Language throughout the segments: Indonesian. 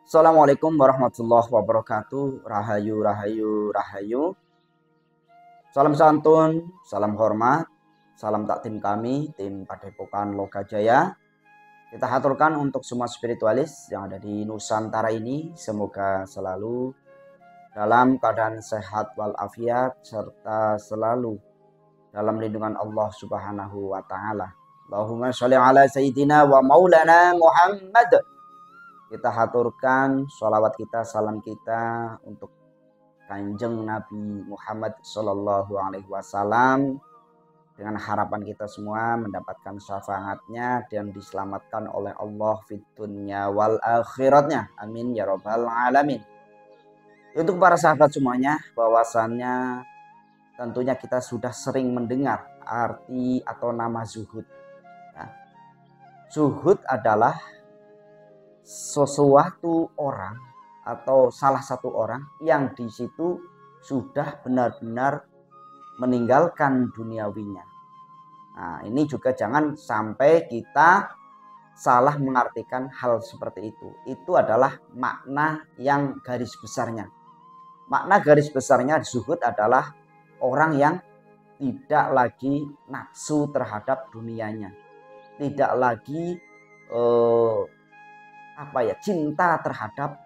Assalamualaikum warahmatullahi wabarakatuh. Rahayu, rahayu, rahayu. Salam santun, salam hormat, salam taktim kami, tim Padepokan Lokajaya. Kita haturkan untuk semua spiritualis yang ada di Nusantara ini. Semoga selalu dalam keadaan sehat walafiat serta selalu dalam lindungan Allah Subhanahu wa taala. Allahumma sholli ala sayyidina wa maulana Muhammad. Kita haturkan sholawat kita, salam kita untuk Kanjeng Nabi Muhammad Sallallahu Alaihi Wasallam, dengan harapan kita semua mendapatkan syafaatnya dan diselamatkan oleh Allah fid dunya wal akhiratnya. Amin ya robbal alamin. Untuk para sahabat semuanya, bahwasannya tentunya kita sudah sering mendengar arti atau nama zuhud. Nah, zuhud adalah sesuatu orang atau salah satu orang yang di situ sudah benar-benar meninggalkan duniawinya. Nah, ini juga jangan sampai kita salah mengartikan hal seperti itu. Itu adalah makna yang garis besarnya. Makna garis besarnya zuhud adalah orang yang tidak lagi nafsu terhadap dunianya. Tidak lagi cinta terhadap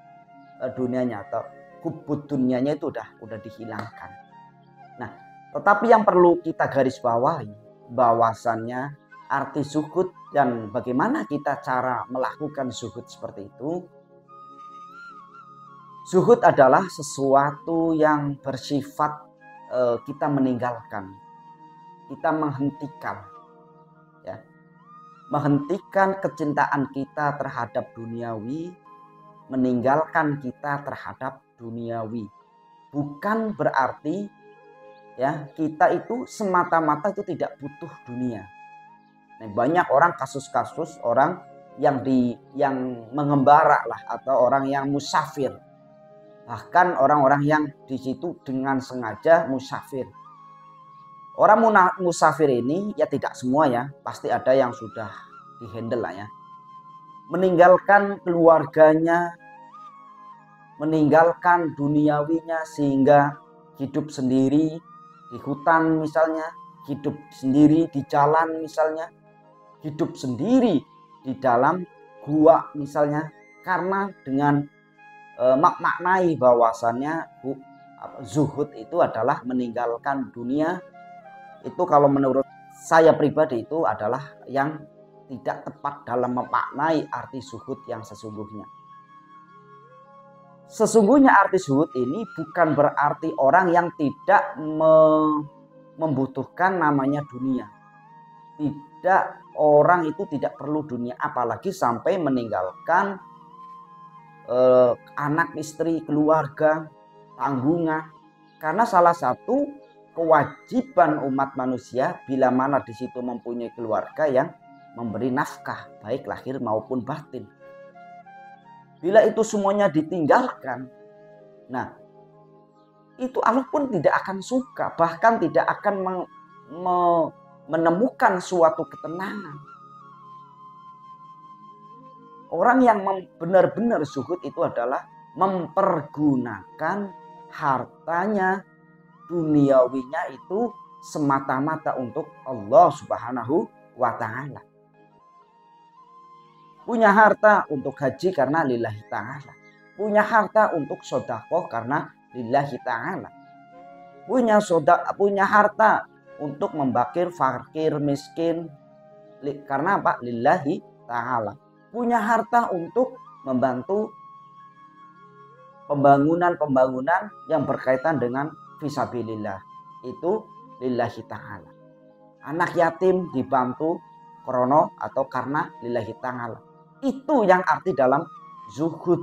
dunianya atau hubud dunianya itu udah dihilangkan. Nah, tetapi yang perlu kita garis bawahi bahwasannya arti zuhud dan bagaimana kita cara melakukan zuhud seperti itu. Zuhud adalah sesuatu yang bersifat kita meninggalkan, kita menghentikan, ya. Menghentikan kecintaan kita terhadap duniawi, meninggalkan kita terhadap duniawi. Bukan berarti ya kita itu semata-mata itu tidak butuh dunia. Nah, banyak orang kasus-kasus orang yang mengembara lah atau orang yang musafir. Bahkan orang-orang yang di situ dengan sengaja musafir. Orang musafir ini ya tidak semua ya, pasti ada yang sudah dihandle lah ya. Meninggalkan keluarganya, meninggalkan duniawinya sehingga hidup sendiri di hutan misalnya, hidup sendiri di jalan misalnya, hidup sendiri di dalam gua misalnya, karena dengan maknai bahwasannya zuhud itu adalah meninggalkan dunia. Itu kalau menurut saya pribadi itu adalah yang tidak tepat dalam memaknai arti zuhud yang sesungguhnya. Sesungguhnya arti zuhud ini bukan berarti orang yang tidak membutuhkan namanya dunia. Tidak, orang itu tidak perlu dunia, apalagi sampai meninggalkan anak, istri, keluarga, tanggungan. Karena salah satu kewajiban umat manusia bila mana di situ mempunyai keluarga yang memberi nafkah baik lahir maupun batin. Bila itu semuanya ditinggalkan, nah itu Allah pun tidak akan suka, bahkan tidak akan menemukan suatu ketenangan. Orang yang benar-benar zuhud itu adalah mempergunakan hartanya, duniawinya itu semata-mata untuk Allah Subhanahu wa taala. Punya harta untuk haji karena lillahi ta'ala. Punya harta untuk sedekah karena lillahi ta'ala. Punya harta untuk membakir fakir miskin karena apa? Lillahi ta'ala. Punya harta untuk membantu pembangunan yang berkaitan dengan fisabilillah. Itu lillahi ta'ala. Anak yatim dibantu krono atau karena lillahi ta'ala. Itu yang arti dalam zuhud.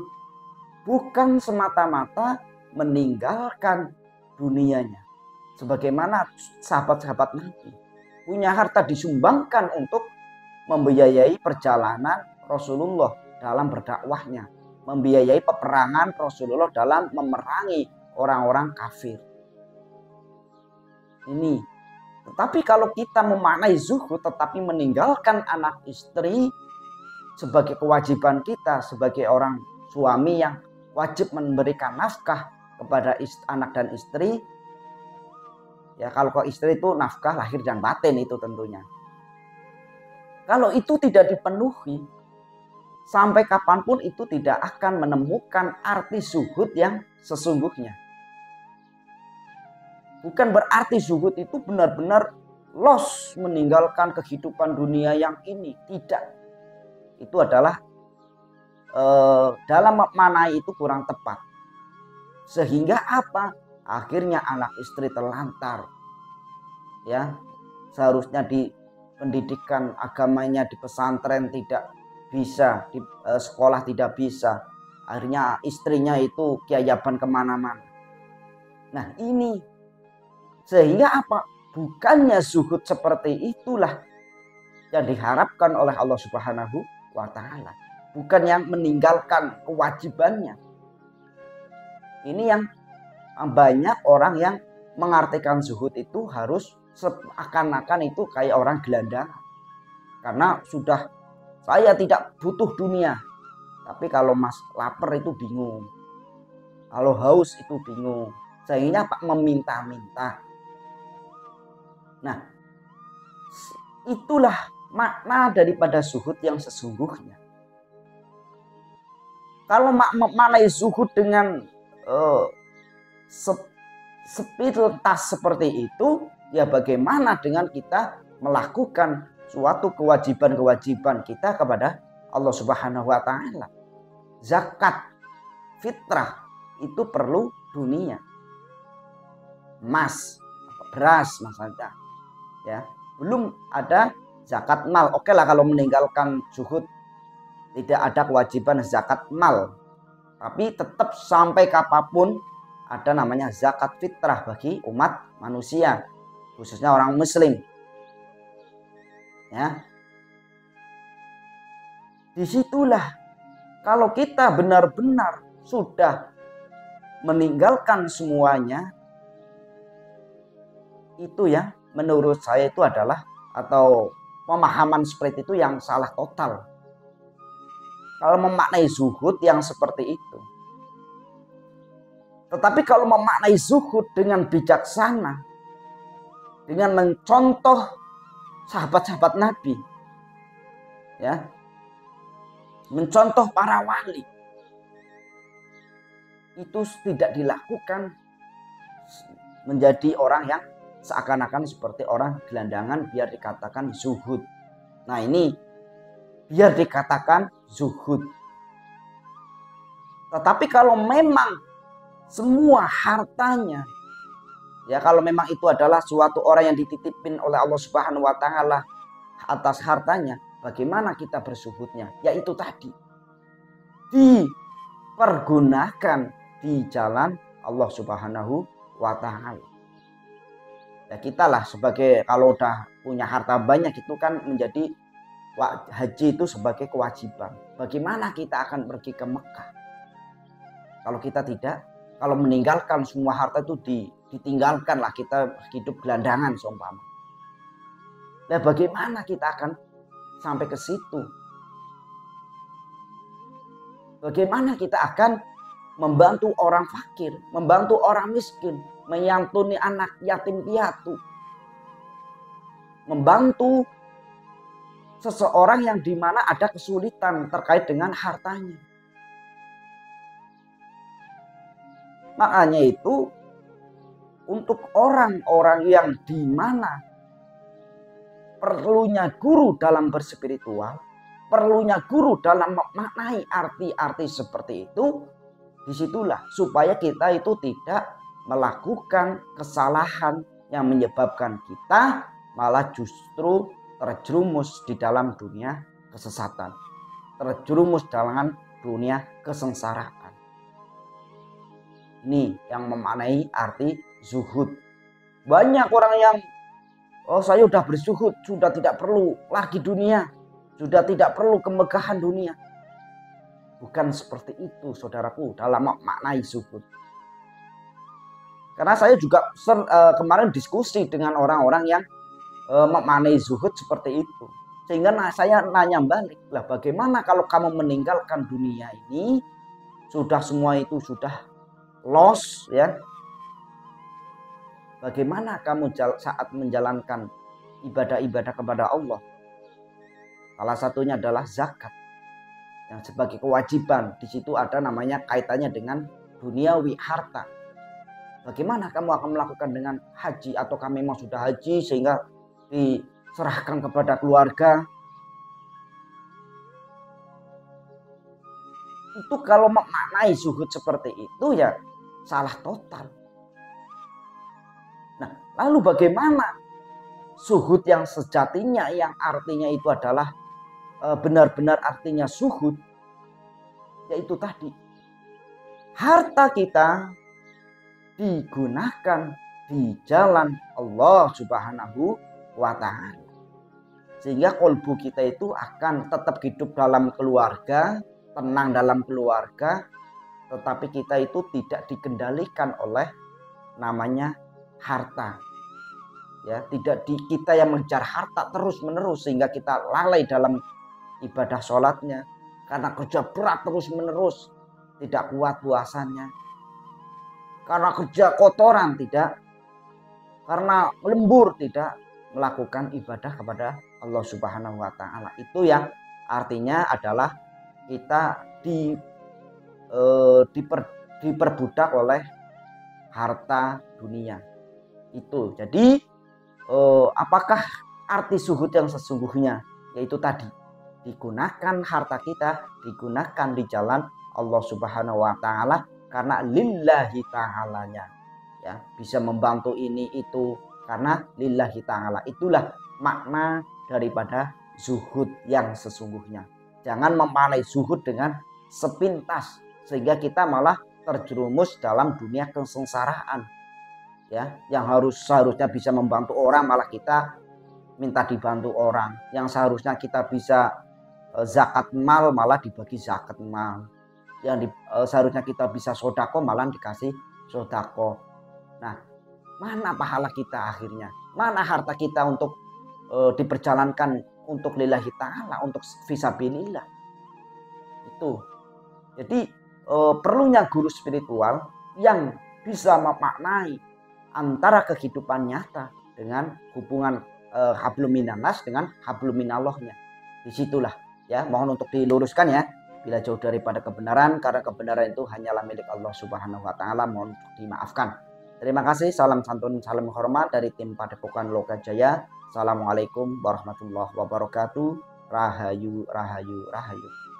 Bukan semata-mata meninggalkan dunianya. Sebagaimana sahabat-sahabat Nabi. Punya harta disumbangkan untuk membiayai perjalanan Rasulullah dalam berdakwahnya. Membiayai peperangan Rasulullah dalam memerangi orang-orang kafir. Ini. Tetapi kalau kita memaknai zuhud tetapi meninggalkan anak istri sebagai kewajiban kita sebagai orang suami yang wajib memberikan nafkah kepada anak dan istri. Ya, kalau ke istri itu nafkah lahir dan batin itu tentunya. Kalau itu tidak dipenuhi, sampai kapanpun itu tidak akan menemukan arti zuhud yang sesungguhnya. Bukan berarti zuhud itu benar-benar loss, meninggalkan kehidupan dunia yang ini. Tidak. Itu adalah dalam makna itu kurang tepat. Sehingga apa? Akhirnya anak istri terlantar. Ya, seharusnya di pendidikan agamanya di pesantren tidak bisa, di sekolah tidak bisa. Akhirnya istrinya itu kiayaban kemana-mana. Nah ini, sehingga apa? Bukannya zuhud seperti itulah yang diharapkan oleh Allah Subhanahu wa Ta'ala. Bukan yang meninggalkan kewajibannya. Ini yang banyak orang yang mengartikan zuhud itu harus seakan-akan itu kayak orang gelandangan. Karena sudah, saya tidak butuh dunia. Tapi kalau mas lapar itu bingung. Kalau haus itu bingung. Sehingga Pak meminta-minta. Nah, itulah makna daripada zuhud yang sesungguhnya. Kalau maknai zuhud dengan sepintas seperti itu, ya bagaimana dengan kita melakukan suatu kewajiban-kewajiban kita kepada Allah Subhanahu wa Ta'ala. Zakat fitrah itu perlu dunia, emas, beras maksudnya, ya belum ada zakat mal. Oke lah kalau meninggalkan zuhud tidak ada kewajiban zakat mal, tapi tetap sampai kapanpun ada namanya zakat fitrah bagi umat manusia, khususnya orang muslim. Ya. Disitulah kalau kita benar-benar sudah meninggalkan semuanya, itu ya menurut saya itu adalah, atau pemahaman seperti itu yang salah total. Kalau memaknai zuhud yang seperti itu. Tetapi kalau memaknai zuhud dengan bijaksana, dengan mencontoh sahabat-sahabat Nabi, ya, mencontoh para wali, itu tidak dilakukan menjadi orang yang seakan-akan seperti orang gelandangan biar dikatakan zuhud. Nah ini biar dikatakan zuhud. Tetapi kalau memang semua hartanya, ya kalau memang itu adalah suatu orang yang dititipin oleh Allah Subhanahu wa Ta'ala atas hartanya, bagaimana kita berzuhudnya? Yaitu tadi, dipergunakan di jalan Allah Subhanahu wa Ta'ala. Ya kita lah sebagai, kalau udah punya harta banyak itu kan menjadi haji itu sebagai kewajiban. Bagaimana kita akan pergi ke Mekah kalau kita tidak, kalau meninggalkan semua harta itu ditinggalkan lah, kita hidup gelandangan seumpama. Nah bagaimana kita akan sampai ke situ? Bagaimana kita akan membantu orang fakir, membantu orang miskin, menyantuni anak yatim piatu, membantu seseorang yang dimana ada kesulitan terkait dengan hartanya. Makanya itu untuk orang-orang yang dimana perlunya guru dalam berspiritual, perlunya guru dalam memaknai arti-arti seperti itu, disitulah supaya kita itu tidak melakukan kesalahan yang menyebabkan kita malah justru terjerumus di dalam dunia kesesatan, terjerumus dalam dunia kesengsaraan. Ini yang memaknai arti zuhud. Banyak orang yang, oh saya sudah berzuhud, sudah tidak perlu lagi dunia, sudah tidak perlu kemegahan dunia. Bukan seperti itu saudaraku dalam memaknai zuhud. Karena saya juga kemarin diskusi dengan orang-orang yang memaknai zuhud seperti itu. Sehingga saya nanya balik, lah bagaimana kalau kamu meninggalkan dunia ini, sudah semua itu sudah loss ya. Bagaimana kamu saat menjalankan ibadah-ibadah kepada Allah? Salah satunya adalah zakat. Yang sebagai kewajiban, di situ ada namanya kaitannya dengan duniawi, harta. Bagaimana kamu akan melakukan dengan haji, atau kami memang sudah haji sehingga diserahkan kepada keluarga? Itu kalau memaknai zuhud seperti itu ya salah total. Nah, lalu bagaimana zuhud yang sejatinya, yang artinya itu adalah benar-benar artinya zuhud, yaitu tadi harta kita digunakan di jalan Allah Subhanahu wa Ta'ala, sehingga kolbu kita itu akan tetap hidup dalam keluarga, tenang dalam keluarga, tetapi kita itu tidak dikendalikan oleh namanya harta. Ya, tidak kita yang mengejar harta terus menerus sehingga kita lalai dalam ibadah sholatnya, karena kerja berat terus menerus tidak kuat puasanya, karena kerja kotoran tidak, karena lembur tidak melakukan ibadah kepada Allah Subhanahu wa Ta'ala. Itu yang artinya adalah kita diperbudak oleh harta dunia itu. Jadi apakah arti zuhud yang sesungguhnya? Yaitu tadi, digunakan harta kita, digunakan di jalan Allah Subhanahu wa Ta'ala karena lillahi ta'alanya, ya, bisa membantu ini itu karena lillahi ta'ala. Itulah makna daripada zuhud yang sesungguhnya. Jangan memaknai zuhud dengan sepintas sehingga kita malah terjerumus dalam dunia kesengsaraan. Ya, yang seharusnya bisa membantu orang malah kita minta dibantu orang. Yang seharusnya kita bisa zakat mal malah dibagi zakat mal. Yang seharusnya kita bisa sodako malah dikasih sodako. Nah, mana pahala kita akhirnya? Mana harta kita untuk diperjalankan untuk lillahi ta'ala, untuk fisabilillah? Itu. Jadi perlunya guru spiritual yang bisa memaknai antara kehidupan nyata dengan hubungan hablum minannas dengan hablum minallahnya. Disitulah ya, mohon untuk diluruskan ya bila jauh daripada kebenaran, karena kebenaran itu hanyalah milik Allah Subhanahu wa Ta'ala. Mohon dimaafkan. Terima kasih. Salam santun, salam hormat dari tim Padepokan Lokajaya. Assalamualaikum warahmatullahi wabarakatuh. Rahayu, rahayu, rahayu.